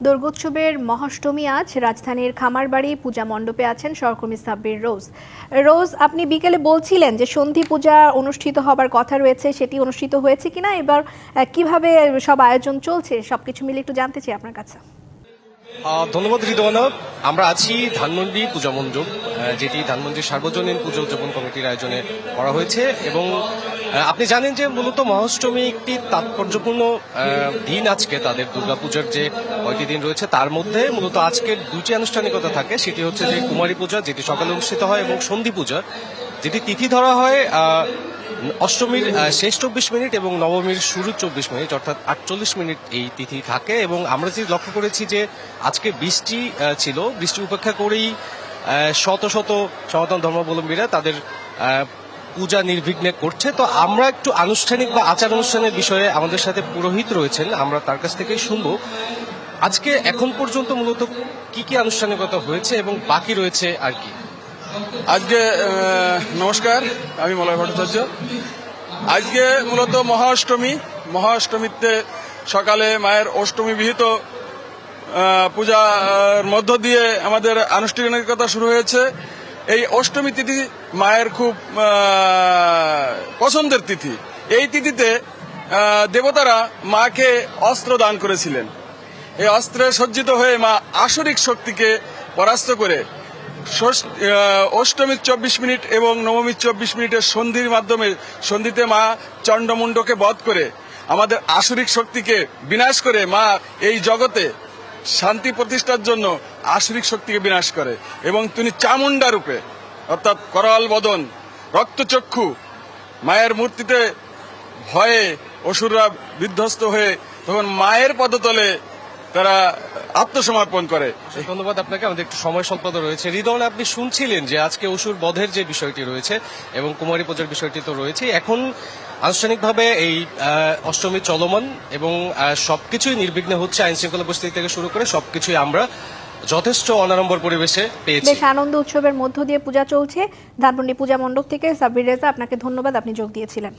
দুর্গোৎসবের মহাষ্টমী আজ রাজধানীর খামারবাড়ি পূজা মণ্ডপে আছেন সহকর্মী সাব্বির রোজ। রোজ, আপনি বিকেলে বলছিলেন যে সন্ধি পূজা অনুষ্ঠিত হবার কথা রয়েছে, সেটি অনুষ্ঠিত হয়েছে কিনা, এবার কিভাবে সব আয়োজন চলছে সবকিছু মিলে একটু জানতে চাই আপনার কাছে। ধন্যবাদ রিদওয়ানা। আমরা আছি ধানমন্ডি পূজা মণ্ডপ, যেটি ধানমন্ডি সার্বজনীন পুজো উদযাপন কমিটির আয়োজনে করা হয়েছে। এবং আপনি জানেন যে মূলত মহাষ্টমী একটি তাৎপর্যপূর্ণ দিন। আজকে তাদের দুর্গাপূজার যে কয়েকটি দিন রয়েছে তার মধ্যে মূলত আজকের দুটি আনুষ্ঠানিকতা থাকে। সেটি হচ্ছে যে কুমারী পূজা, যেটি সকালে অনুষ্ঠিত হয়, এবং সন্ধি পূজা, যেটি তিথি ধরা হয় অষ্টমীর শেষ 24 মিনিট এবং নবমীর শুরু 24 মিনিট, অর্থাৎ 48 মিনিট এই তিথি থাকে। এবং আমরা যে লক্ষ্য করেছি যে আজকে বৃষ্টি ছিল, বৃষ্টি উপেক্ষা করেই শত শত সনাতন ধর্মাবলম্বীরা তাদের পূজা নির্বিঘ্নে করছে। তো আমরা একটু আনুষ্ঠানিক বা আচার অনুষ্ঠানের বিষয়ে আমাদের সাথে পুরোহিত রয়েছেন, আমরা তার কাছ থেকেই শুনবো আজকে এখন পর্যন্ত মূলত কি কি আনুষ্ঠানিকতা হয়েছে এবং বাকি রয়েছে আর কি। আজকে নমস্কার, আমি মলয় ভট্টাচার্য। আজকে মূলত মহাষ্টমীতে সকালে মায়ের অষ্টমী বিহিত পূজার মধ্য দিয়ে আমাদের আনুষ্ঠানিকতা শুরু হয়েছে। এই অষ্টমী তিথি মায়ের খুব পছন্দের তিথি। এই তিথিতে দেবতারা মাকে অস্ত্র দান করেছিলেন। এই অস্ত্রে সজ্জিত হয়ে মা আসরিক শক্তিকে পরাস্ত করে অষ্টমীর 24 মিনিট এবং নবমীর 24 মিনিটের সন্ধির মাধ্যমে, সন্ধিতে মা চণ্ডমুণ্ডকে বধ করে আমাদের আসরিক শক্তিকে বিনাশ করে মা এই জগতে শান্তি প্রতিষ্ঠার জন্য আসরিক শক্তিকে বিনাশ করে। এবং তিনি চামুণ্ডা রূপে, অর্থাৎ করাল বদন, রক্তচক্ষু, মায়ের মূর্তিতে ভয়ে অসুররা বিধ্বস্ত হয়ে তখন মায়ের পদতলে তারা আত্মসমর্পণ করে। ধন্যবাদ আপনাকে। আমাদের একটু সময় স্বল্পতা রয়েছে। হৃদয়, আপনি শুনছিলেন যে আজকে অসুর বধের যে বিষয়টি রয়েছে এবং কুমারী পূজার বিষয়টি তো রয়েছে। এখন আনুষ্ঠানিকভাবে এই অষ্টমী চলমান এবং সবকিছুই নির্বিঘ্নে হচ্ছে। আইন শৃঙ্খলা পরিস্থিতি থেকে শুরু করে সবকিছুই আমরা যথেষ্ট অনাড়ম্বর পরিবেশে পেয়েছি। বেশ আনন্দ উৎসবের মধ্য দিয়ে পূজা চলছে। ধানমন্ডি পূজা মণ্ডপ থেকে সাব্বির রেজা, আপনাকে ধন্যবাদ, আপনি যোগ দিয়েছিলেন।